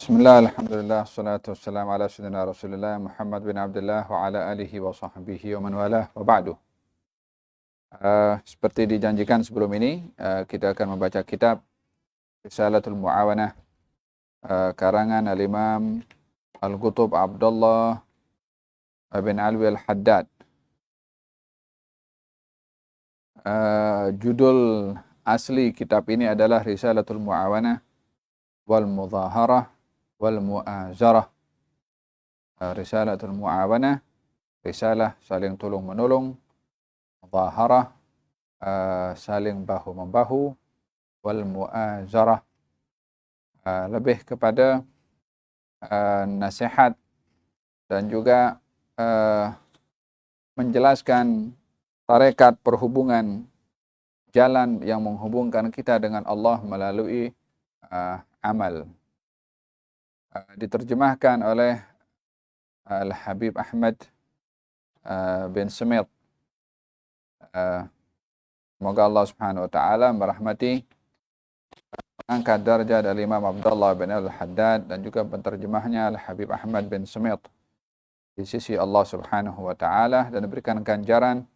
Bismillah, alhamdulillah, salatu wassalamu ala sayyidina Rasulillah Muhammad bin Abdullah wa ala alihi wa sahbihi wa man walah wa ba'du. Seperti dijanjikan sebelum ini, kita akan membaca kitab Risalatul Mu'awanah karangan Al-Imam Al-Qutub Abdullah bin Alwi Al-Haddad. Judul asli kitab ini adalah Risalatul Mu'awanah wal Mudhaharah wal Mu'azarah. Risalatul Mu'awanah, risalah saling tolong menolong, Mudhaharah, saling bahu-membahu, wal mu'azarah, lebih kepada nasihat dan juga menjelaskan tarekat perhubungan jalan yang menghubungkan kita dengan Allah melalui amal. Diterjemahkan oleh Al-Habib Ahmad bin Smith. Semoga Allah Subhanahu wa taala merahmati, angkat darjah dari Imam Abdullah bin Al-Haddad dan juga penterjemahnya Al-Habib Ahmad bin Smith di sisi Allah Subhanahu wa taala, dan diberikan ganjaran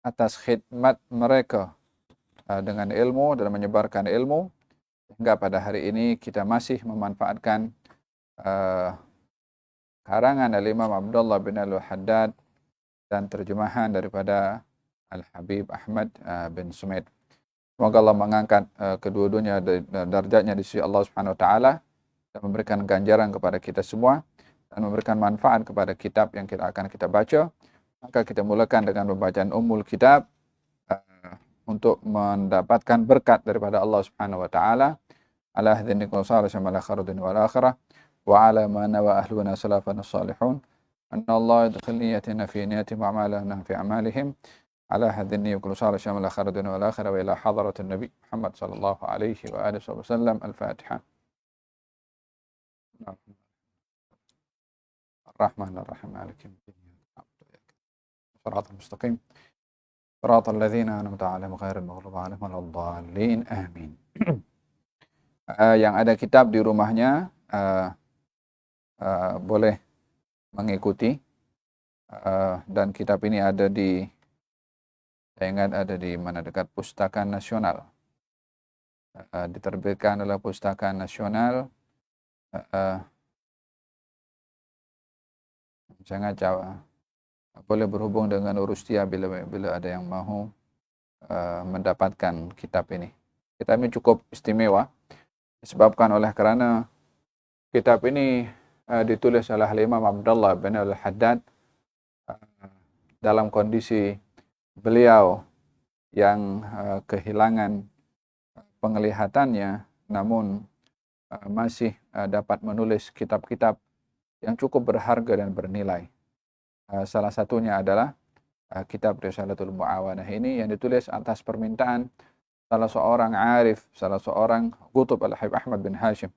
atas khidmat mereka dengan ilmu dan menyebarkan ilmu hingga pada hari ini kita masih memanfaatkan karangan Al-Imam Abdullah bin Al-Haddad dan terjemahan daripada Al-Habib Ahmad bin Smith. Semoga Allah mengangkat kedua-duanya darjatnya di sisi Allah Subhanahu wa taala dan memberikan ganjaran kepada kita semua dan memberikan manfaat kepada kitab yang akan kita baca. Maka kita mulakan dengan pembacaan Ummul Kitab untuk mendapatkan berkat daripada Allah Subhanahu wa taala. Ala hadhihi qasara shamala kharadin wal akhirah wa ala ma nawa ahluna salafana salihun. Anna Allah yadkhilni yatina fi niyatihim wa amalana fi amalihim. على هذه النية وكل صار شامل آخر الدنيا والآخرة وإلى حضرة النبي محمد صلى الله عليه وآله وسلم. الفاتحة. الرحمن الرحيم مالك يوم الدين صراط المستقيم صراط الذين أنعمت عليهم غير المغضوب عليهم ولا الضالين آمين. Yang ada kitab di rumahnya boleh mengikuti, dan kitab ini ada di, saya ingat ada di mana, dekat Pustaka Nasional. Diterbitkan oleh Pustaka Nasional. Sangat boleh berhubung dengan Urustia bila ada yang mahu mendapatkan kitab ini. Kitab ini cukup istimewa disebabkan oleh karena kitab ini ditulis oleh Imam Abdullah bin Al-Haddad dalam kondisi beliau yang kehilangan penglihatannya, namun masih dapat menulis kitab-kitab yang cukup berharga dan bernilai. Salah satunya adalah kitab Risalatul Mu'awanah ini yang ditulis atas permintaan salah seorang arif, salah seorang Qutub Al-Habib Ahmad bin Hashim.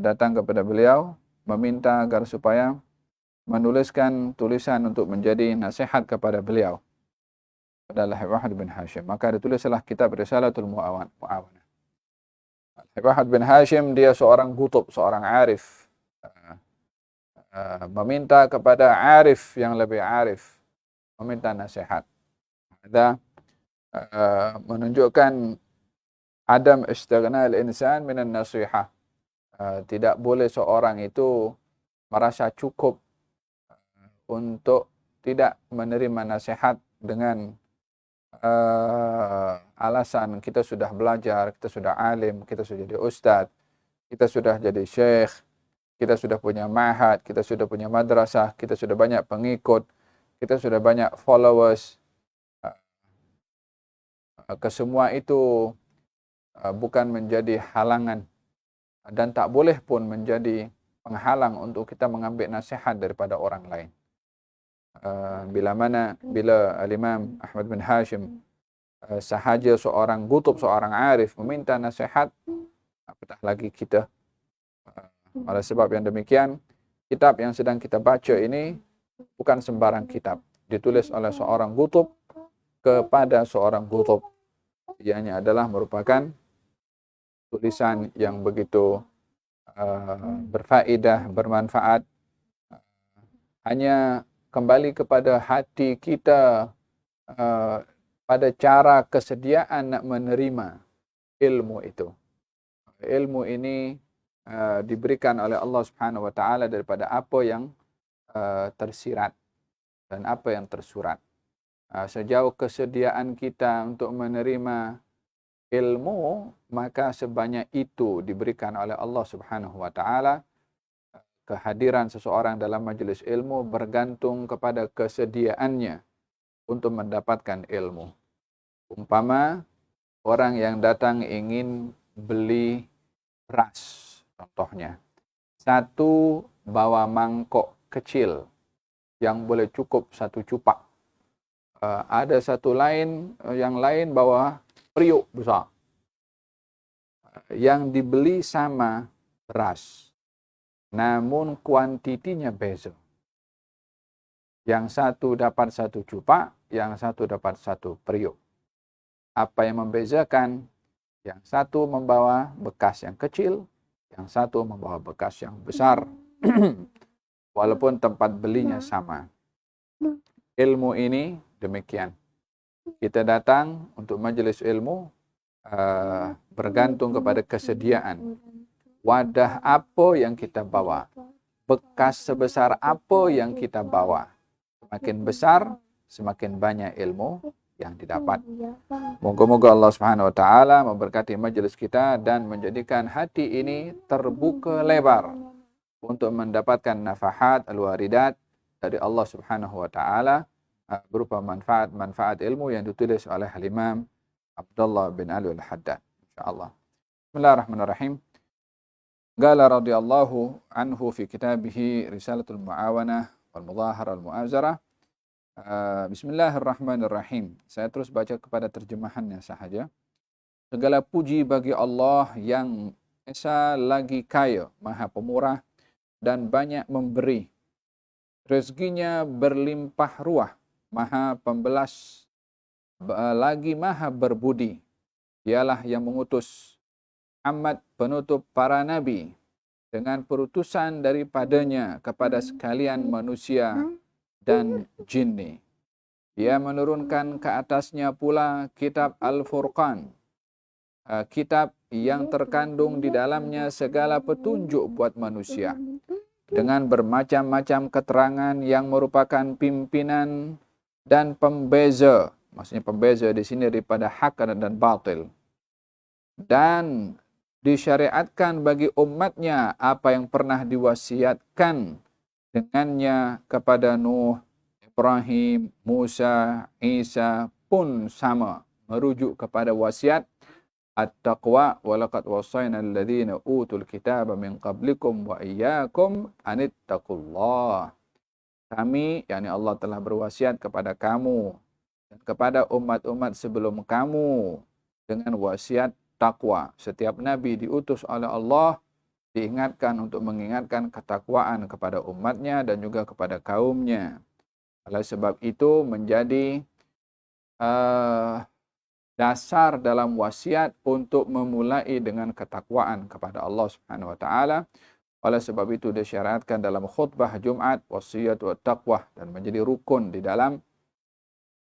Datang kepada beliau meminta agar supaya menuliskan tulisan untuk menjadi nasihat kepada beliau adalah Al-Habib bin Hashim. Maka ditulislah kitab Risalatul Mu'awanah. Al-Habib bin Hashim dia seorang qutub, seorang arif, meminta kepada arif yang lebih arif, meminta nasihat. Ada menunjukkan adam istighna al-insan minan nasihah. Tidak boleh seorang itu merasa cukup untuk tidak menerima nasihat dengan alasan kita sudah belajar, kita sudah alim, kita sudah jadi ustadz, kita sudah jadi syekh, kita sudah punya ma'had, kita sudah punya madrasah, kita sudah banyak pengikut, kita sudah banyak followers. Kesemua itu bukan menjadi halangan dan tak boleh pun menjadi penghalang untuk kita mengambil nasihat daripada orang lain. Bila Al-Imam Ahmad bin Hashim sahaja seorang qutub, seorang arif meminta nasihat, apatah lagi kita. Oleh sebab yang demikian, kitab yang sedang kita baca ini bukan sembarang kitab. Ditulis oleh seorang qutub kepada seorang qutub. Ianya adalah merupakan tulisan yang begitu berfaedah, bermanfaat. Hanya kembali kepada hati kita pada cara kesediaan nak menerima ilmu itu. Ilmu ini diberikan oleh Allah Subhanahu wa taala daripada apa yang tersirat dan apa yang tersurat. Sejauh kesediaan kita untuk menerima ilmu, maka sebanyak itu diberikan oleh Allah Subhanahu wa taala. Kehadiran seseorang dalam majelis ilmu bergantung kepada kesediaannya untuk mendapatkan ilmu. Umpama orang yang datang ingin beli beras, contohnya. Satu bawa mangkok kecil yang boleh cukup 1 cupak. Ada satu lain, yang lain bawa periuk besar. Yang dibeli sama beras, namun kuantitinya beza. Yang satu dapat 1 cupak, yang satu dapat 1 periuk. Apa yang membezakan? Yang satu membawa bekas yang kecil, yang satu membawa bekas yang besar. Walaupun tempat belinya sama. Ilmu ini demikian. Kita datang untuk majelis ilmu bergantung kepada kesediaan. Wadah apa yang kita bawa, bekas sebesar apa yang kita bawa. Semakin besar, semakin banyak ilmu yang didapat. Moga-moga Allah Subhanahu wa taala memberkati majelis kita dan menjadikan hati ini terbuka lebar untuk mendapatkan nafahat al-waridat dari Allah Subhanahu wa taala berupa manfaat ilmu yang ditulis oleh Imam Abdullah bin Ali al-Haddad, insyaallah. Bismillahirrahmanirrahim. Qala radhiyallahu anhu fi kitabih Risalatul Muawanah wal Mudhaharah al Mu'azarah. Bismillahirrahmanirrahim. Saya terus baca kepada terjemahannya sahaja. Segala puji bagi Allah yang Esa lagi kaya, Maha Pemurah dan banyak memberi. Rezekinya berlimpah ruah, Maha Pembelas, lagi Maha Berbudi. Dialah yang mengutus Muhammad penutup para nabi dengan perutusan daripadanya kepada sekalian manusia dan jinni. Dia menurunkan ke atasnya pula kitab Al-Furqan, kitab yang terkandung di dalamnya segala petunjuk buat manusia, dengan bermacam-macam keterangan yang merupakan pimpinan dan pembeza. Maksudnya pembeza di sini daripada hak dan batil. Dan disyariatkan bagi umatnya apa yang pernah diwasiatkan dengannya kepada Nuh, Ibrahim, Musa, Isa pun sama, merujuk kepada wasiat at-taqwa wa laqad wassayna alladhina utul kitaba min qablikum wa iyyakum anittaqullah. Kami, yakni Allah telah berwasiat kepada kamu dan kepada umat-umat sebelum kamu dengan wasiat takwa. Setiap nabi diutus oleh Allah diingatkan untuk mengingatkan ketakwaan kepada umatnya dan juga kepada kaumnya. Oleh sebab itu menjadi dasar dalam wasiat untuk memulai dengan ketakwaan kepada Allah Subhanahu wa taala. Oleh sebab itu disyaratkan dalam khutbah Jumat wasiat wa taqwa dan menjadi rukun di dalam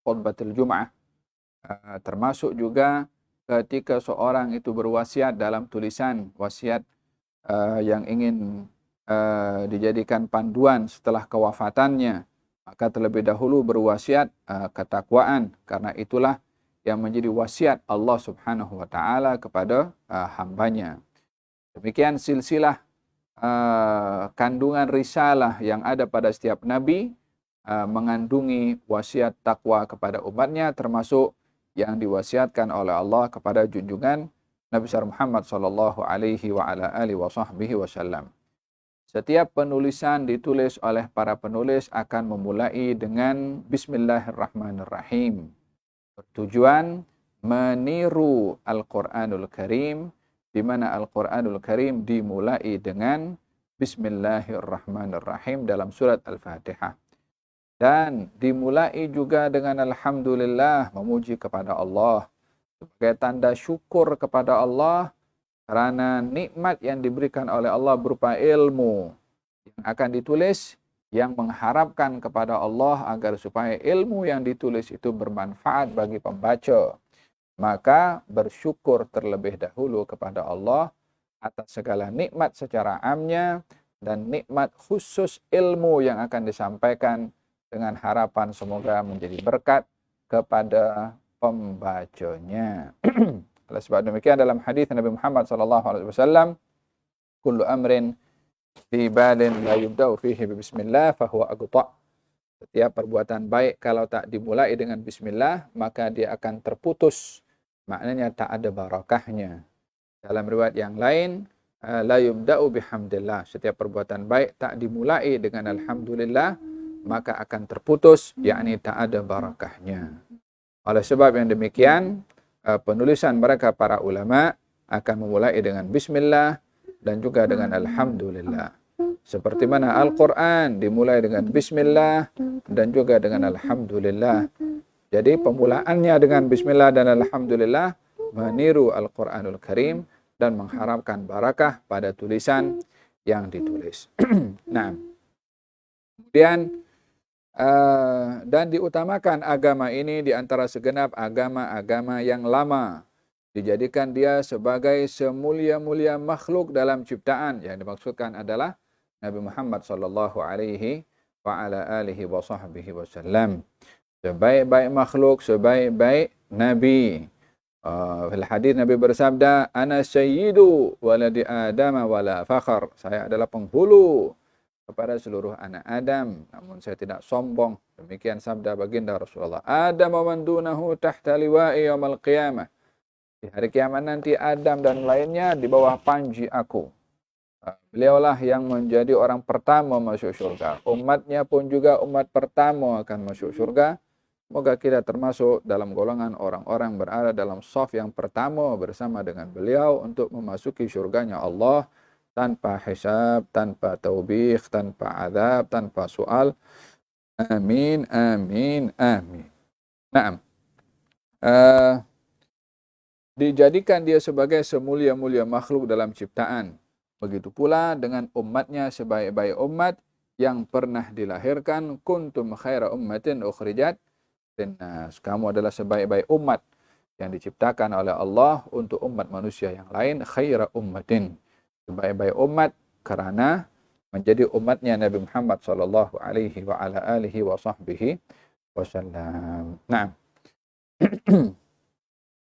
khutbatul Jum'ah. Termasuk juga ketika seorang itu berwasiat dalam tulisan wasiat yang ingin dijadikan panduan setelah kewafatannya, maka terlebih dahulu berwasiat ketakwaan, karena itulah yang menjadi wasiat Allah Subhanahu wa taala kepada hambanya. Demikian silsilah kandungan risalah yang ada pada setiap nabi mengandungi wasiat takwa kepada umatnya, termasuk yang diwasiatkan oleh Allah kepada junjungan Nabi besar Muhammad sallallahu alaihi wa ala alihi wasallam. Setiap penulisan ditulis oleh para penulis akan memulai dengan Bismillahirrahmanirrahim. Bertujuan meniru Al-Quranul Karim, di mana Al-Quranul Karim dimulai dengan Bismillahirrahmanirrahim dalam surat Al-Fatihah. Dan dimulai juga dengan Alhamdulillah, memuji kepada Allah sebagai tanda syukur kepada Allah Karena nikmat yang diberikan oleh Allah berupa ilmu yang akan ditulis, yang mengharapkan kepada Allah agar supaya ilmu yang ditulis itu bermanfaat bagi pembaca. Maka bersyukur terlebih dahulu kepada Allah atas segala nikmat secara amnya dan nikmat khusus ilmu yang akan disampaikan dengan harapan semoga menjadi berkat kepada pembacanya. Oleh sebab demikian dalam hadis Nabi Muhammad SAW, kullu amrin fi balin la yubda'u fihi bismillah fahuwa aqta'. Setiap perbuatan baik kalau tak dimulai dengan bismillah, maka dia akan terputus. Maknanya tak ada barakahnya. Dalam riwayat yang lain, la yubda'u bihamdillah. Setiap perbuatan baik tak dimulai dengan alhamdulillah, maka akan terputus, yakni tak ada barakahnya. Oleh sebab yang demikian, penulisan mereka para ulama akan memulai dengan bismillah dan juga dengan alhamdulillah. Seperti mana Al-Quran dimulai dengan bismillah dan juga dengan alhamdulillah. Jadi pemulaannya dengan bismillah dan alhamdulillah meniru Al-Quranul Karim dan mengharapkan barakah pada tulisan yang ditulis. Nah, kemudian dan diutamakan agama ini di antara segenap agama-agama yang lama. Dijadikan dia sebagai semulia-mulia makhluk dalam ciptaan. Yang dimaksudkan adalah Nabi Muhammad sallallahu alaihi wa ala alihi wa sahbihi wasallam. Sebaik-baik makhluk, sebaik-baik nabi. Fil hadis Nabi bersabda, "Ana sayyidu waladi Adam wala fakhar." Saya adalah penghulu kepada seluruh anak Adam, namun saya tidak sombong. Demikian sabda baginda Rasulullah. Adam wa man dunahu tahta liwa'i yaumil qiyamah. Di hari kiamat nanti Adam dan lainnya di bawah panji aku. Beliaulah yang menjadi orang pertama masuk surga. Umatnya pun juga umat pertama akan masuk surga. Semoga kita termasuk dalam golongan orang-orang berada dalam shaf yang pertama bersama dengan beliau untuk memasuki surganya Allah tanpa hisab, tanpa taubih, tanpa azab, tanpa soal. Amin, amin, amin. Nah, dijadikan dia sebagai semulia-mulia makhluk dalam ciptaan. Begitu pula dengan umatnya sebaik-baik umat yang pernah dilahirkan. Kuntum khaira ummatin ukhrijat linnas. Kamu adalah sebaik-baik umat yang diciptakan oleh Allah untuk umat manusia yang lain. Khaira ummatin. Sebaik-baik umat karena menjadi umatnya Nabi Muhammad sallallahu alaihi wa ala alihi wa sahbihi wasallam. Nah,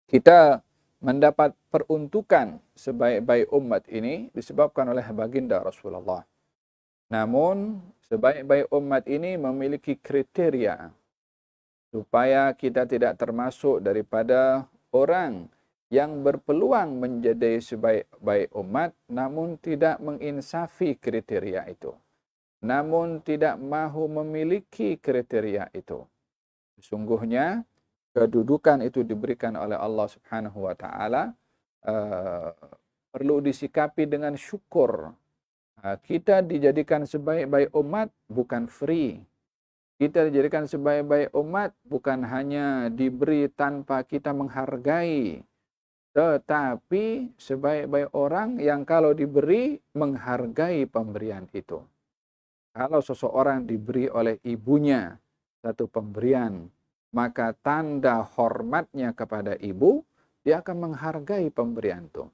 kita mendapat peruntukan sebaik-baik umat ini disebabkan oleh baginda Rasulullah. Namun, sebaik-baik umat ini memiliki kriteria supaya kita tidak termasuk daripada orang yang berpeluang menjadi sebaik-baik umat, namun tidak menginsafi kriteria itu. Namun tidak mahu memiliki kriteria itu. Sesungguhnya, kedudukan itu diberikan oleh Allah Subhanahu wa Ta'ala, perlu disikapi dengan syukur. Kita dijadikan sebaik-baik umat bukan free. Kita dijadikan sebaik-baik umat bukan hanya diberi tanpa kita menghargai, tetapi sebaik-baik orang yang kalau diberi menghargai pemberian itu. Kalau seseorang diberi oleh ibunya satu pemberian, maka tanda hormatnya kepada ibu, dia akan menghargai pemberian itu.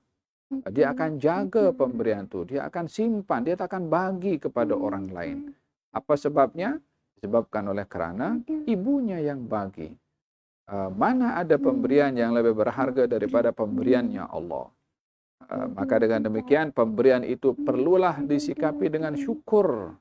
Dia akan jaga pemberian itu, dia akan simpan, dia akan bagi kepada orang lain. Apa sebabnya? Disebabkan oleh karena ibunya yang bagi. Mana ada pemberian yang lebih berharga daripada pemberiannya Allah. Maka dengan demikian pemberian itu perlulah disikapi dengan syukur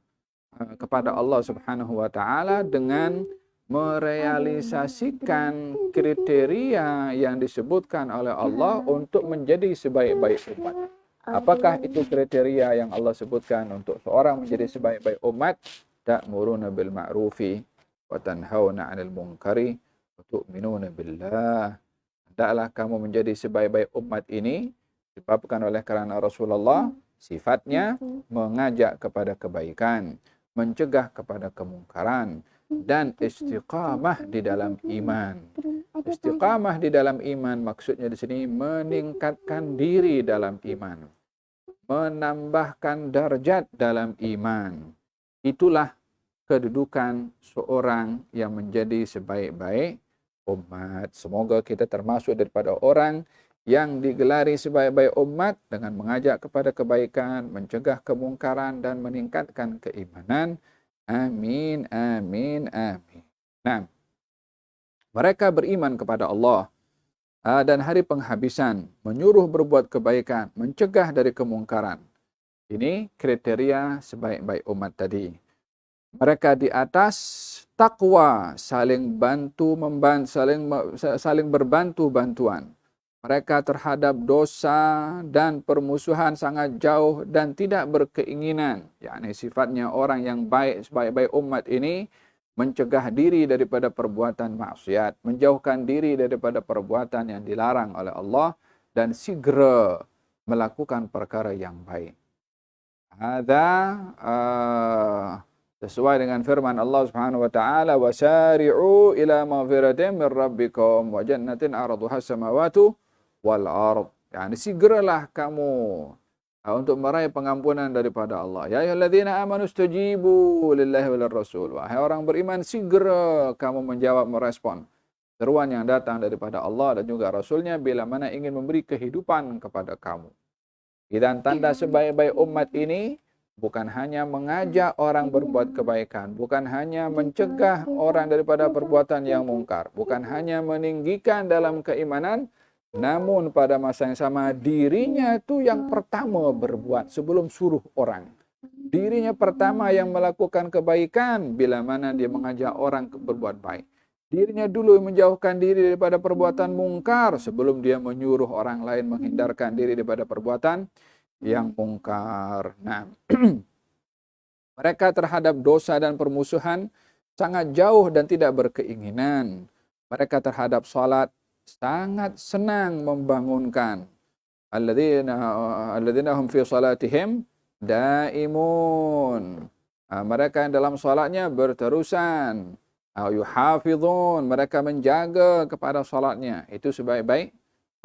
kepada Allah Subhanahu wa Ta'ala dengan merealisasikan kriteria yang disebutkan oleh Allah untuk menjadi sebaik-baik umat. Apakah itu kriteria yang Allah sebutkan untuk seorang menjadi sebaik-baik umat? Ta'muruna bil ma'rufi wa tanhauna 'anil munkari wa tu'minuna billah. Hendaklah kamu menjadi sebaik-baik umat ini disebabkan oleh karena Rasulullah sifatnya mengajak kepada kebaikan, mencegah kepada kemungkaran, dan istiqamah di dalam iman. Istiqamah di dalam iman maksudnya di sini meningkatkan diri dalam iman, menambahkan darjat dalam iman. Itulah kedudukan seorang yang menjadi sebaik-baik umat. Semoga kita termasuk daripada orang yang digelari sebaik-baik umat dengan mengajak kepada kebaikan, mencegah kemungkaran dan meningkatkan keimanan. Amin, amin, amin. Nah, mereka beriman kepada Allah dan hari penghabisan, menyuruh berbuat kebaikan, mencegah dari kemungkaran. Ini kriteria sebaik-baik umat tadi. Mereka di atas takwa, saling bantu saling berbantu bantuan. Mereka terhadap dosa dan permusuhan sangat jauh dan tidak berkeinginan. Yakni sifatnya orang yang baik, sebaik-baik umat ini mencegah diri daripada perbuatan maksiat, menjauhkan diri daripada perbuatan yang dilarang oleh Allah dan segera melakukan perkara yang baik. Ada sesuai dengan firman Allah Subhanahu wa taala, wasari'u ila maghfiratin min rabbikum wa jannatin 'arduha as-samawati wal ard. Yani segeralah kamu untuk meraih pengampunan daripada Allah. Ya ayyuhalladzina amanu istajibu lillahi walir rasul. Wahai orang beriman, segera kamu menjawab, merespon seruan yang datang daripada Allah dan juga Rasulnya bila mana ingin memberi kehidupan kepada kamu. Dan tanda sebaik-baik umat ini bukan hanya mengajak orang berbuat kebaikan, bukan hanya mencegah orang daripada perbuatan yang mungkar, bukan hanya meninggikan dalam keimanan, namun pada masa yang sama dirinya itu yang pertama berbuat sebelum suruh orang. Dirinya pertama yang melakukan kebaikan bila mana dia mengajak orang berbuat baik. Dirinya dulu menjauhkan diri daripada perbuatan mungkar sebelum dia menyuruh orang lain menghindarkan diri daripada perbuatan yang mungkar. Nah, mereka terhadap dosa dan permusuhan sangat jauh dan tidak berkeinginan. Mereka terhadap salat sangat senang membangunkan. Alladzina hum fi salatihim daimun. Mereka yang dalam salatnya berterusan. Yuhafizun, mereka menjaga kepada salatnya. Itu sebaik-baik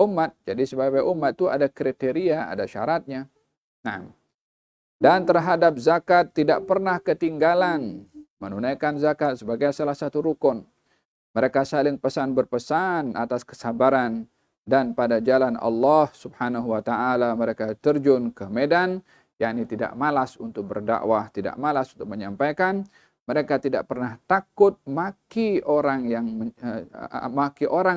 umat. Jadi sebaik-baik umat itu ada kriteria, ada syaratnya. Nah, dan terhadap zakat tidak pernah ketinggalan. Menunaikan zakat sebagai salah satu rukun. Mereka saling pesan berpesan atas kesabaran. Dan pada jalan Allah subhanahu wa ta'ala mereka terjun ke medan. Yakni tidak malas untuk berdakwah, tidak malas untuk menyampaikan. Mereka tidak pernah takut maki orang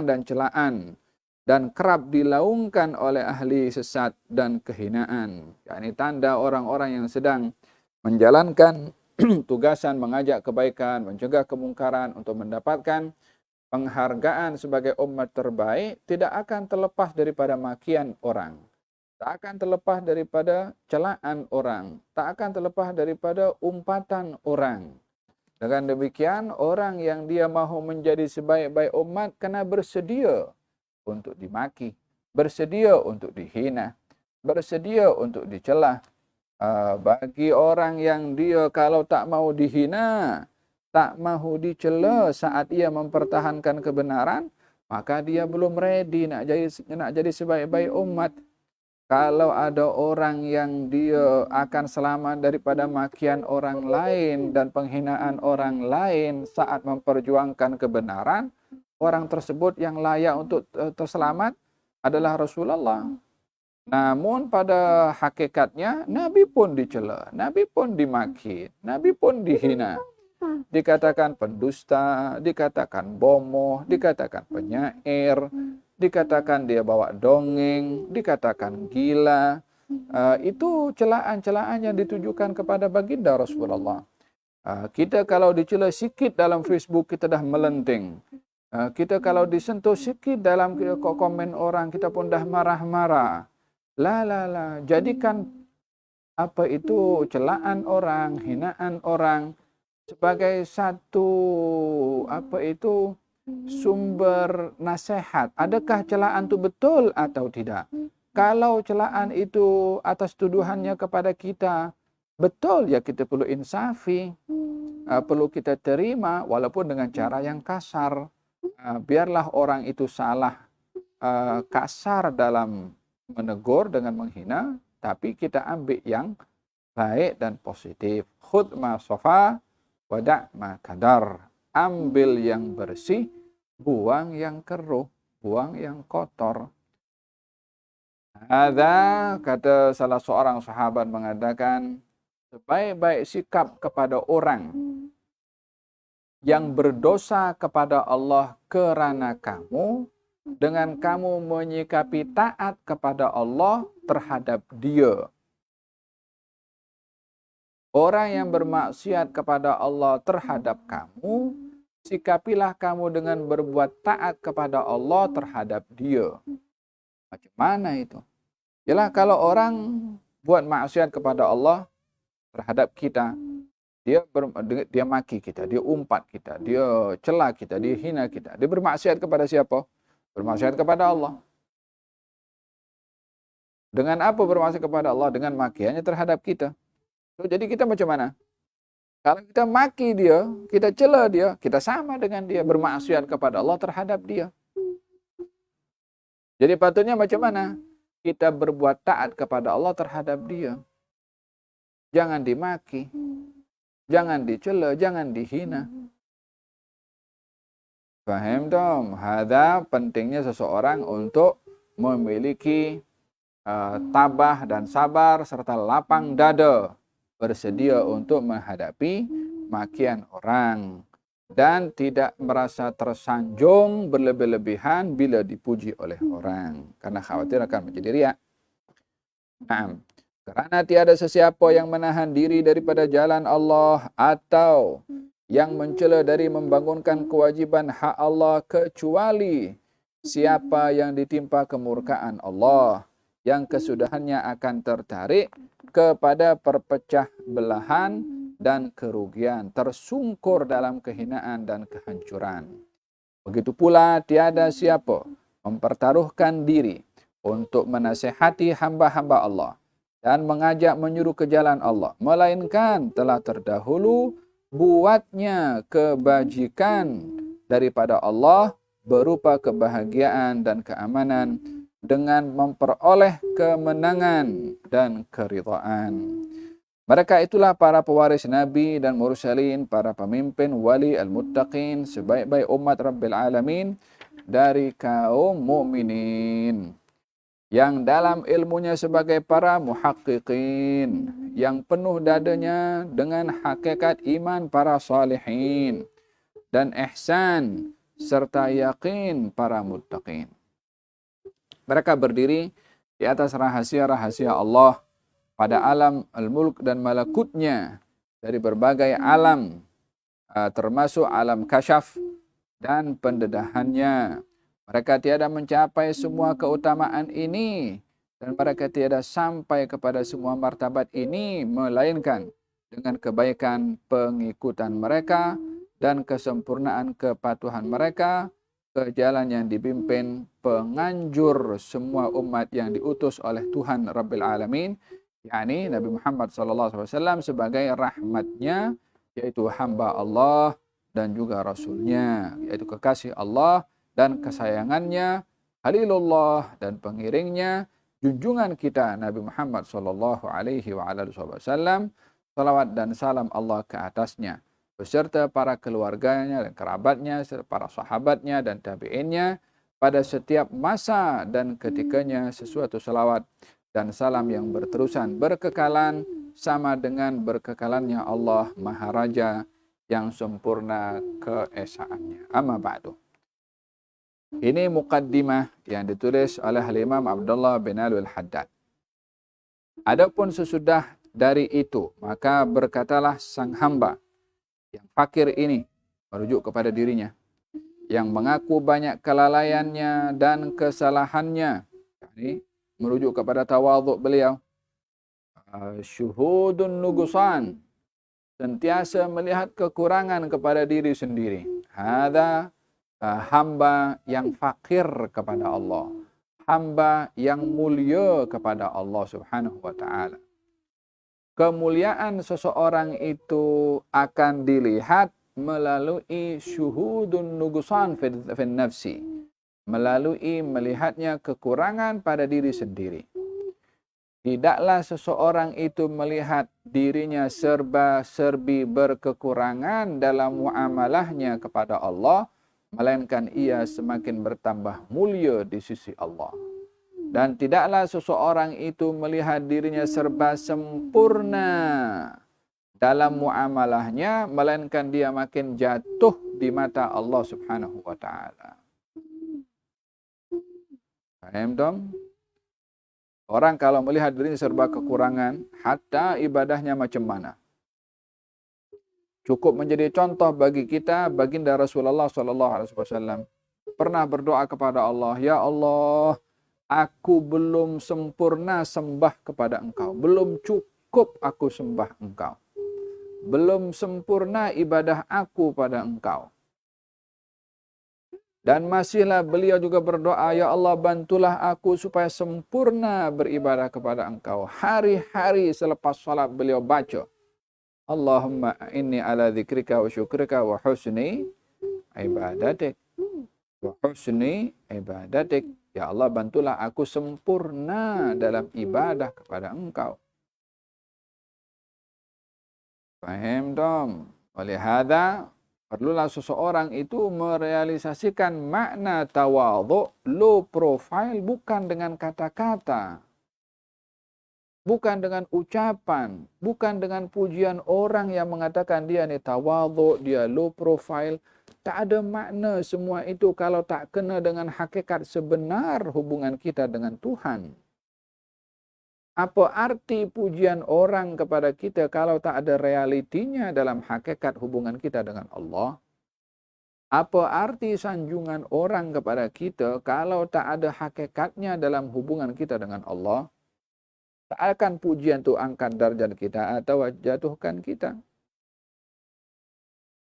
dan celaan. Dan kerap dilaungkan oleh ahli sesat dan kehinaan. Yakni tanda orang-orang yang sedang menjalankan tugasan mengajak kebaikan, mencegah kemungkaran untuk mendapatkan penghargaan sebagai umat terbaik tidak akan terlepas daripada makian orang. Tak akan terlepas daripada celaan orang. Tak akan terlepas daripada umpatan orang. Dengan demikian, orang yang dia mahu menjadi sebaik-baik umat kena bersedia untuk dimaki, bersedia untuk dihina, bersedia untuk dicela. Bagi orang yang dia kalau tak mahu dihina, tak mahu dicela saat ia mempertahankan kebenaran, maka dia belum ready nak jadi sebaik-baik umat. Kalau ada orang yang dia akan selamat daripada makian orang lain dan penghinaan orang lain saat memperjuangkan kebenaran, orang tersebut yang layak untuk terselamat adalah Rasulullah. Namun pada hakikatnya Nabi pun dicela, Nabi pun dimaki, Nabi pun dihina. Dikatakan pendusta, dikatakan bomoh, dikatakan penyair, dikatakan dia bawa dongeng, dikatakan gila. Itu celaan-celaan yang ditujukan kepada baginda Rasulullah. Kita kalau dicela sikit dalam Facebook kita dah melenting. Kita kalau disentuh sikit dalam komen orang kita pun dah marah-marah. Jadikan apa itu celaan orang, hinaan orang sebagai satu sumber nasihat. Adakah celaan itu betul atau tidak? Kalau celaan itu atas tuduhannya kepada kita betul, ya kita perlu insafi, perlu kita terima walaupun dengan cara yang kasar. biarlah orang itu salah kasar dalam menegur dengan menghina, tapi kita ambil yang baik dan positif. Khudh ma safa wada' ma kadar. Ambil yang bersih, buang yang keruh, buang yang kotor. Ada, kata salah seorang sahabat mengatakan, sebaik-baik sikap kepada orang yang berdosa kepada Allah kerana kamu, dengan kamu menyikapi taat kepada Allah terhadap dia. Orang yang bermaksiat kepada Allah terhadap kamu, sikapilah kamu dengan berbuat taat kepada Allah terhadap dia. Macam mana itu? Yalah, kalau orang buat maksiat kepada Allah terhadap kita, dia maki kita, dia umpat kita, dia cela kita, dia hina kita. Dia bermaksiat kepada siapa? Bermaksiat kepada Allah. Dengan apa bermaksiat kepada Allah? Dengan makiannya terhadap kita. Jadi kita macam mana? Kalau kita maki dia, kita cela dia, kita sama dengan dia bermaksiat kepada Allah terhadap dia. Jadi patutnya macam mana? Kita berbuat taat kepada Allah terhadap dia. Jangan dimaki, jangan dicela, jangan dihina. Faham dong? Hada pentingnya seseorang untuk memiliki tabah dan sabar serta lapang dada, bersedia untuk menghadapi makian orang dan tidak merasa tersanjung berlebih-lebihan bila dipuji oleh orang karena khawatir akan menjadi riya. Naam. Kerana tiada sesiapa yang menahan diri daripada jalan Allah atau yang mencela dari membangunkan kewajiban hak Allah kecuali siapa yang ditimpa kemurkaan Allah, yang kesudahannya akan tertarik kepada perpecah belahan dan kerugian, tersungkur dalam kehinaan dan kehancuran. Begitu pula tiada siapa mempertaruhkan diri untuk menasihati hamba-hamba Allah dan mengajak menyuruh ke jalan Allah, melainkan telah terdahulu buatnya kebajikan daripada Allah berupa kebahagiaan dan keamanan dengan memperoleh kemenangan dan keridhaan. Mereka itulah para pewaris Nabi dan Mursalin, para pemimpin wali al-muttaqin, sebaik-baik umat Rabbil Alamin dari kaum mukminin, yang dalam ilmunya sebagai para muhaqqiqin, yang penuh dadanya dengan hakikat iman para salihin dan ihsan serta yakin para muttaqin. Mereka berdiri di atas rahasia-rahasia Allah pada alam al-mulk dan malakutnya dari berbagai alam, termasuk alam kasyaf dan pendedahannya. Mereka tiada mencapai semua keutamaan ini dan mereka tiada sampai kepada semua martabat ini melainkan dengan kebaikan pengikutan mereka dan kesempurnaan kepatuhan mereka ke jalan yang dipimpin penganjur semua umat yang diutus oleh Tuhan Rabbil Alamin, yakni Nabi Muhammad SAW sebagai rahmatnya, yaitu hamba Allah dan juga Rasulnya, yaitu kekasih Allah dan kesayangannya, Halilullah dan pengiringnya, junjungan kita Nabi Muhammad SAW, salawat dan salam Allah ke atasnya, beserta para keluarganya dan kerabatnya, serta para sahabatnya dan tabi'innya pada setiap masa dan ketikanya, sesuatu salawat dan salam yang berterusan berkekalan sama dengan berkekalannya Allah Maharaja yang sempurna keesaannya. Amma ba'du. Ini muqaddimah yang ditulis oleh Imam Abdullah bin Al-Haddad. Adapun sesudah dari itu, maka berkatalah sang hamba yang fakir ini, merujuk kepada dirinya, yang mengaku banyak kelalaiannya dan kesalahannya, ini merujuk kepada tawaduk beliau, syuhudun nugusan, sentiasa melihat kekurangan kepada diri sendiri. Hada hamba yang fakir kepada Allah, hamba yang mulia kepada Allah Subhanahu wa ta'ala. Kemuliaan seseorang itu akan dilihat melalui syuhudun nuqsan fi nafsi, melalui melihatnya kekurangan pada diri sendiri. Tidaklah seseorang itu melihat dirinya serba-serbi berkekurangan dalam muamalahnya kepada Allah, melainkan ia semakin bertambah mulia di sisi Allah. Dan tidaklah seseorang itu melihat dirinya serba sempurna dalam muamalahnya, melainkan dia makin jatuh di mata Allah Subhanahu wa taala. Paham dong? Orang kalau melihat dirinya serba kekurangan, hatta ibadahnya macam mana, cukup menjadi contoh bagi kita. Baginda Rasulullah SAW pernah berdoa kepada Allah, ya Allah, aku belum sempurna sembah kepada Engkau, belum cukup aku sembah Engkau, belum sempurna ibadah aku pada Engkau. Dan masihlah beliau juga berdoa, ya Allah, bantulah aku supaya sempurna beribadah kepada Engkau. Hari-hari selepas salat beliau baca, Allahumma inni ala dzikrika wa syukrika wa husni ibadatik. Wa husni ibadatik. Ya Allah, bantulah aku sempurna dalam ibadah kepada Engkau. Faham dong? Oleh hadza, perlulah seseorang itu merealisasikan makna tawadhu, low profile, bukan dengan kata-kata, bukan dengan ucapan, bukan dengan pujian orang yang mengatakan dia ni tawadhu, dia low profile. Tak ada makna semua itu kalau tak kena dengan hakikat sebenar hubungan kita dengan Tuhan. Apa arti pujian orang kepada kita kalau tak ada realitinya dalam hakikat hubungan kita dengan Allah? Apa arti sanjungan orang kepada kita kalau tak ada hakikatnya dalam hubungan kita dengan Allah? Tak akan pujian itu angkat darjat kita atau jatuhkan kita.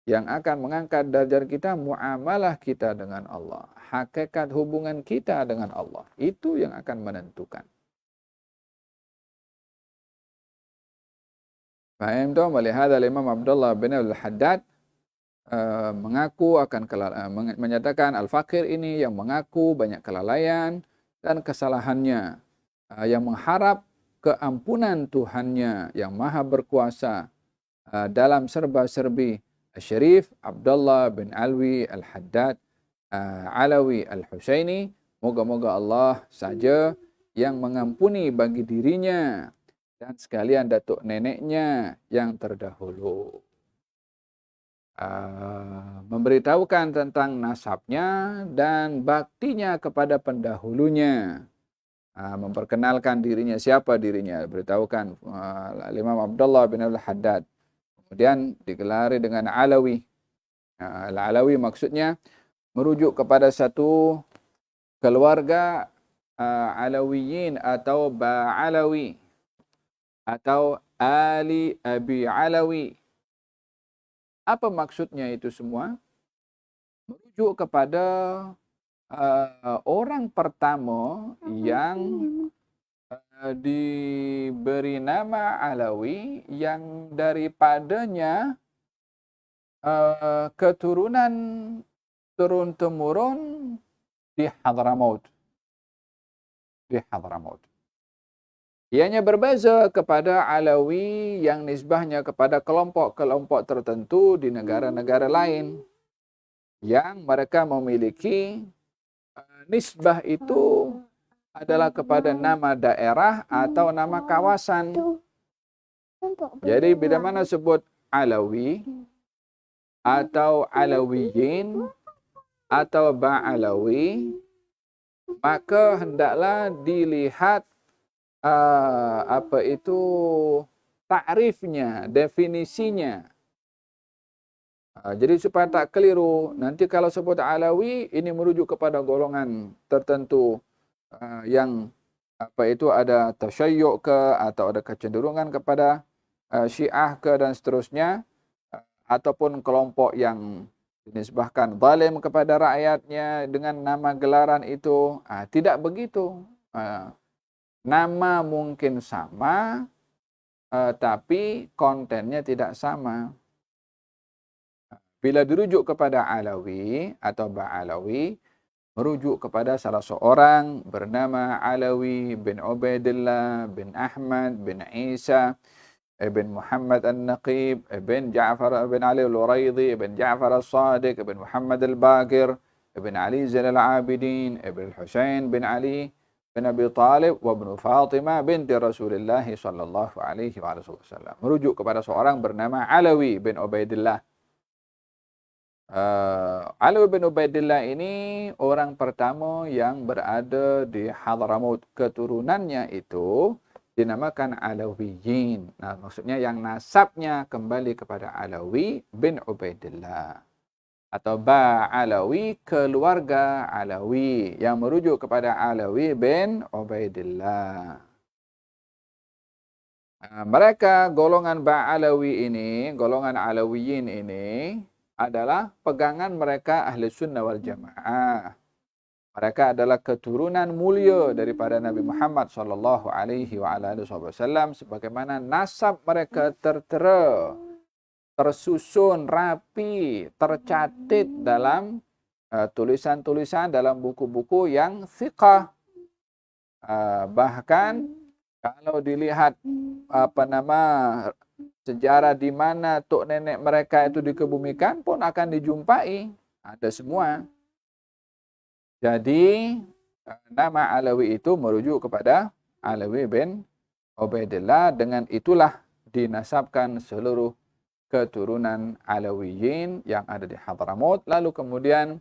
Yang akan mengangkat darjat kita, muamalah kita dengan Allah. Hakikat hubungan kita dengan Allah. Itu yang akan menentukan. Faham tu? Melihat Imam Abdullah bin Al-Haddad mengaku akan menyatakan al-fakir ini yang mengaku banyak kelalaian dan kesalahannya, yang mengharap keampunan Tuhannya yang maha berkuasa dalam serba-serbi. Syarif Abdullah bin Alwi Al-Haddad Alawi Al-Husaini, moga-moga Allah saja yang mengampuni bagi dirinya dan sekalian datuk neneknya yang terdahulu. Memberitahukan tentang nasabnya dan baktinya kepada pendahulunya. Memperkenalkan dirinya, siapa dirinya, beritahukan Imam Abdullah bin Al-Haddad. Kemudian digelari dengan Alawi. Al-Alawi maksudnya merujuk kepada satu keluarga Alawiyin atau Ba'alawi atau Ali Abi Alawi. Apa maksudnya itu semua? Merujuk kepada orang pertama yang diberi nama Alawi, yang daripadanya keturunan turun-temurun di Hadramaut. Di Hadramaut. Ianya berbeza kepada Alawi yang nisbahnya kepada kelompok-kelompok tertentu di negara-negara lain, yang mereka memiliki nisbah itu adalah kepada nama daerah atau nama kawasan. Jadi bila mana sebut Alawi atau Alawiyin atau Ba'alawi, maka hendaklah dilihat apa itu takrifnya, definisinya. Jadi supaya tak keliru, nanti kalau sebut Alawi ini merujuk kepada golongan tertentu yang apa itu ada tasyayyuk ke atau ada kecenderungan kepada Syiah ke dan seterusnya, ataupun kelompok yang dinisbahkan zalim kepada rakyatnya dengan nama gelaran itu. Tidak begitu. Nama mungkin sama, tapi kontennya tidak sama. Bila dirujuk kepada Alawi atau Ba'alawi, merujuk kepada salah seorang bernama Alawi bin Ubaidillah bin Ahmad bin Isa ibn Muhammad An-Naqib ibn Ja'far ibn Ali Al-Uraidi ibn Ja'far Al-Sadiq ibn Muhammad Al-Baqir ibn Ali Zain Al-Abidin ibn Husain bin Ali bin Abi Talib wa ibn Fatimah binti Rasulullah sallallahu alaihi wasallam. Merujuk kepada seorang bernama Alawi bin Ubaidillah. Alawi bin Ubaidillah ini orang pertama yang berada di Hadramut. Keturunannya itu dinamakan Alawiyin. Nah, maksudnya yang nasabnya kembali kepada Alawi bin Ubaidillah. Atau Ba'alawi, keluarga Alawi. Yang merujuk kepada Alawi bin Ubaidillah. Mereka golongan Ba'alawi ini, golongan Alawiyin ini, adalah pegangan mereka ahli sunnah wal jamaah. Mereka adalah keturunan mulia daripada Nabi Muhammad sallallahu alaihi wasallam, sebagaimana nasab mereka tertera, tersusun rapi, tercatat dalam tulisan-tulisan dalam buku-buku yang thiqah. Bahkan kalau dilihat sejarah di mana tok nenek mereka itu dikebumikan pun akan dijumpai. Ada semua. Jadi, nama Alawi itu merujuk kepada Alawi bin Ubaidillah. Dengan itulah dinasabkan seluruh keturunan Alawiyin yang ada di Hadramut. Lalu kemudian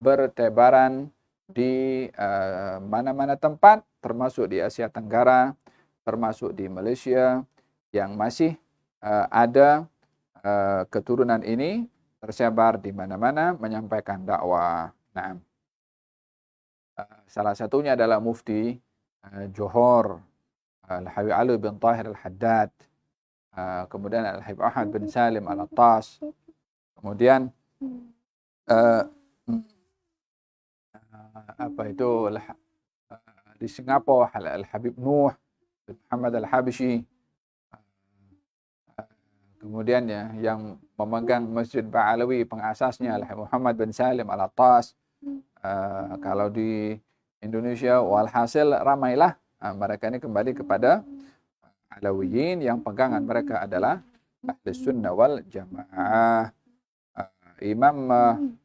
bertebaran di mana-mana tempat, termasuk di Asia Tenggara, termasuk di Malaysia, yang masih ada keturunan ini tersebar di mana-mana menyampaikan dakwah. Nah, salah satunya adalah Mufti Johor Al-Habib Ali bin Tahir Al-Haddad, kemudian Al-Habib Ahmad bin Salim Al-Attas, kemudian di Singapura Al-Habib Nuh bin Muhammad Al-Habshi. Kemudian ya, yang memegang Masjid Ba'alawi, pengasasnya Muhammad bin Salim Al-Attas. Kalau di Indonesia, walhasil ramailah mereka ini kembali kepada Alawiyin yang pegangan mereka adalah Ahli Sunnah wal Jamaah. Imam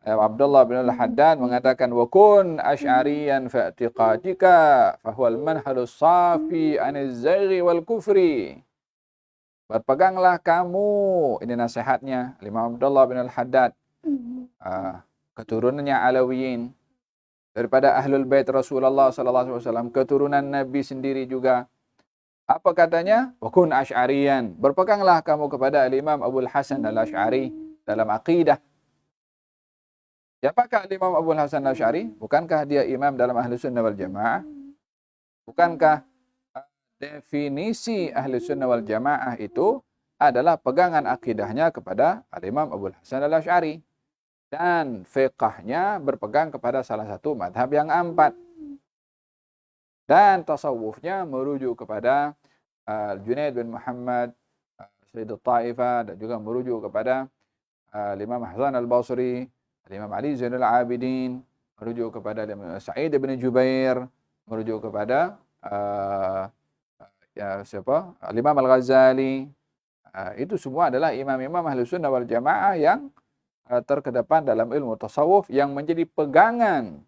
Abdullah bin Al-Haddad mengatakan, wa kun asy'ariyan fa'tiqadika fahuwal manhalus safi aniz zaghi wal kufri. Berpeganglah kamu, ini nasihatnya Imam Abdullah bin Al-Haddad, keturunannya Alawiyin, daripada Ahlul Bait Rasulullah sallallahu alaihi wasallam, keturunan Nabi sendiri juga. Apa katanya? Wa kun asy'ariyan. Berpeganglah kamu kepada Imam Abul Hasan Al-Asy'ari dalam akidah. Siapakah Imam Abul Hasan Al-Asy'ari? Bukankah dia imam dalam Ahli Sunnah wal Jamaah? Bukankah definisi Ahli Sunnah wal Jamaah itu adalah pegangan akidahnya kepada Al-Imam Abul Hasan Al-Asy'ari, dan fiqahnya berpegang kepada salah satu madhab yang empat, dan tasawufnya merujuk kepada Junaid bin Muhammad Sayyid al-Ta'ifah, dan juga merujuk kepada Imam Hasan al-Basri, Imam Ali Zainul Abidin, merujuk kepada Sa'id bin Jubair, merujuk kepada Imam Al-Ghazali. Itu semua adalah imam-imam Ahli Sunnah wal Jamaah yang terkedepan dalam ilmu tasawuf, yang menjadi pegangan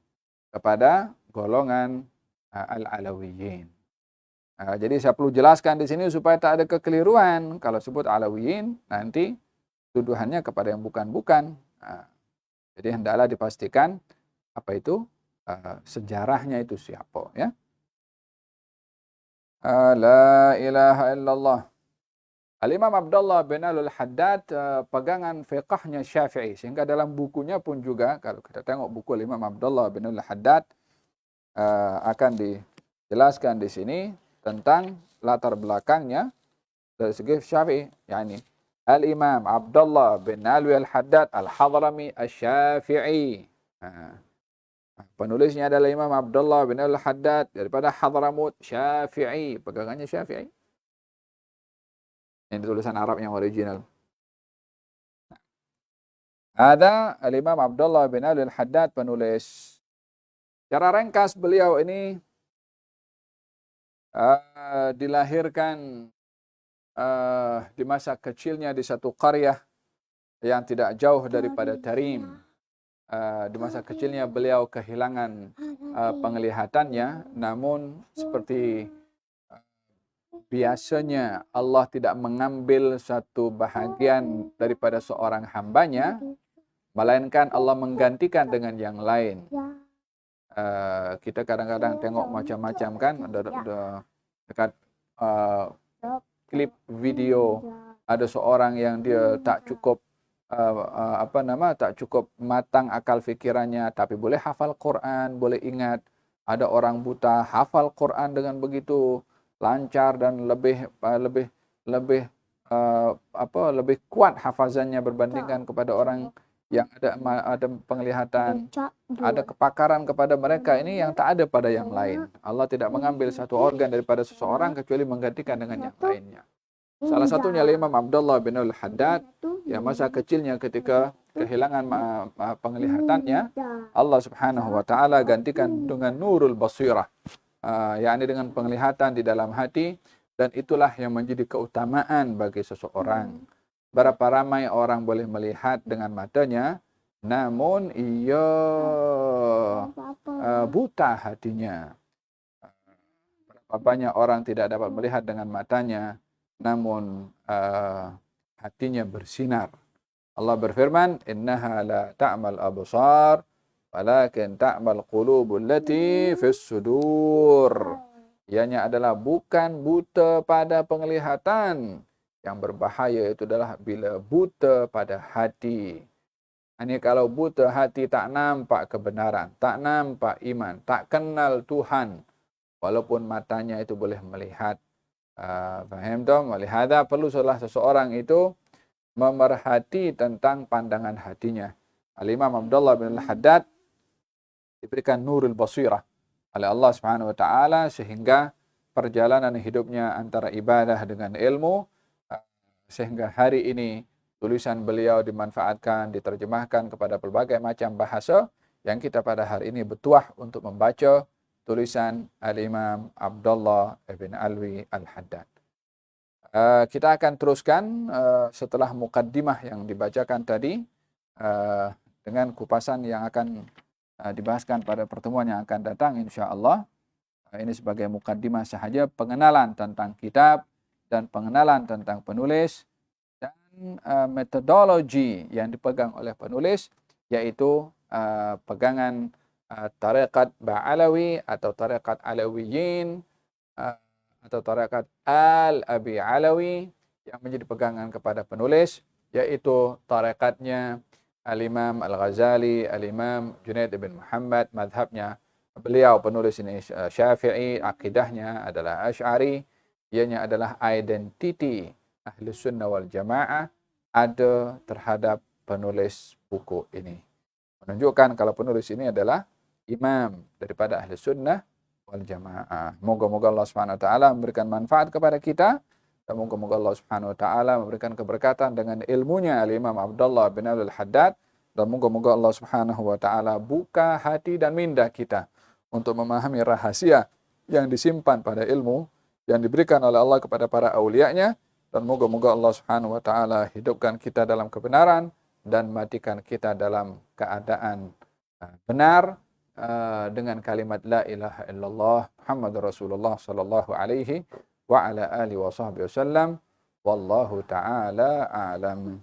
kepada golongan Al-Alawiyin. Jadi saya perlu jelaskan di sini supaya tak ada kekeliruan. Kalau sebut Alawiyin, nanti tuduhannya kepada yang bukan-bukan. Jadi hendaklah dipastikan apa itu sejarahnya itu siapa, ya. La ilaha illallah. Al-Imam Abdullah bin Al-Haddad pegangan fiqahnya Syafi'i, sehingga dalam bukunya pun juga, kalau kita tengok buku Imam Abdullah bin Al-Haddad, akan dijelaskan di sini tentang latar belakangnya dari segi Syafi'i, yakni Al-Imam Abdullah bin Alwi Al-Haddad Al-Hadrami Al-Syafi'i. Penulisnya adalah Imam Abdullah bin Al-Haddad daripada Hadramut, Syafi'i, pegangannya Syafi'i. Ini tulisan Arab yang original. Ada Al-Imam Abdullah bin Alwi Al-Haddad penulis. Secara ringkas beliau ini dilahirkan di masa kecilnya di satu qaryah yang tidak jauh daripada Tarim. Di masa kecilnya beliau kehilangan penglihatannya, namun seperti biasanya Allah tidak mengambil satu bahagian daripada seorang hambanya, melainkan Allah menggantikan dengan yang lain. Kita kadang-kadang tengok macam-macam kan, ada dekat klip video ada seorang yang dia tak cukup tak cukup matang akal fikirannya, tapi boleh hafal Quran, boleh ingat. Ada orang buta hafal Quran dengan begitu lancar dan lebih kuat hafazannya berbandingkan kepada orang yang ada penglihatan, ada kepakaran kepada mereka ini yang tak ada pada yang lain. Allah tidak mengambil satu organ daripada seseorang kecuali menggantikan dengan yang lainnya. Salah satunya Imam Abdullah bin Al-Haddad yang masa kecilnya ketika kehilangan penglihatannya, Allah Subhanahu wa taala gantikan dengan nurul basirah, yakni dengan penglihatan di dalam hati, dan itulah yang menjadi keutamaan bagi seseorang. Berapa ramai orang boleh melihat dengan matanya, namun ia buta hatinya. Berapa banyak orang tidak dapat melihat dengan matanya, namun hatinya bersinar. Allah berfirman, innaha la ta'mal absar walakin ta'mal qulubul lati fis sudur. Ianya adalah bukan buta pada penglihatan, yang berbahaya itu adalah bila buta pada hati. Ini kalau buta hati, tak nampak kebenaran, tak nampak iman, tak kenal Tuhan, walaupun matanya itu boleh melihat. Faham tak? Walihada perlu seseorang itu memerhati tentang pandangan hatinya. Al-Imam Abdullah bin Al-Haddad diberikan nurul basirah oleh Allah Subhanahu wa taala sehingga perjalanan hidupnya antara ibadah dengan ilmu, sehingga hari ini tulisan beliau dimanfaatkan, diterjemahkan kepada berbagai macam bahasa, yang kita pada hari ini bertuah untuk membaca tulisan Al-Imam Abdullah bin Alwi Al-Haddad. Kita akan teruskan setelah mukaddimah yang dibacakan tadi dengan kupasan yang akan dibahaskan pada pertemuan yang akan datang insya-Allah. Ini sebagai mukaddimah sahaja, pengenalan tentang kitab dan pengenalan tentang penulis dan metodologi yang dipegang oleh penulis, yaitu pegangan tarekat Ba'alawi atau tarekat Alawiyin atau tarekat Al-Abi Alawi yang menjadi pegangan kepada penulis, yaitu tarekatnya Al-Imam Al-Ghazali, Al-Imam Junaid bin Muhammad, madhabnya beliau penulis ini Syafi'i, akidahnya adalah Asy'ari, ianya adalah identiti Ahli Sunnah wal Jamaah ada terhadap penulis buku ini. Menunjukkan kalau penulis ini adalah imam daripada Ahli Sunnah wal Jamaah. Moga-moga Allah Subhanahu wa taala memberikan manfaat kepada kita, dan moga-moga Allah Subhanahu wa taala memberikan keberkatan dengan ilmunya Al-Imam Abdullah bin Al-Haddad, dan moga-moga Allah Subhanahu wa taala buka hati dan minda kita untuk memahami rahasia yang disimpan pada ilmu yang diberikan oleh Allah kepada para aulianya, dan moga-moga Allah Subhanahu wa taala hidupkan kita dalam kebenaran dan matikan kita dalam keadaan benar dengan kalimat la ilaha illallah Muhammadur Rasulullah sallallahu alaihi wa ala alihi wa sahbihi wasallam. Wallahu taala a'lam.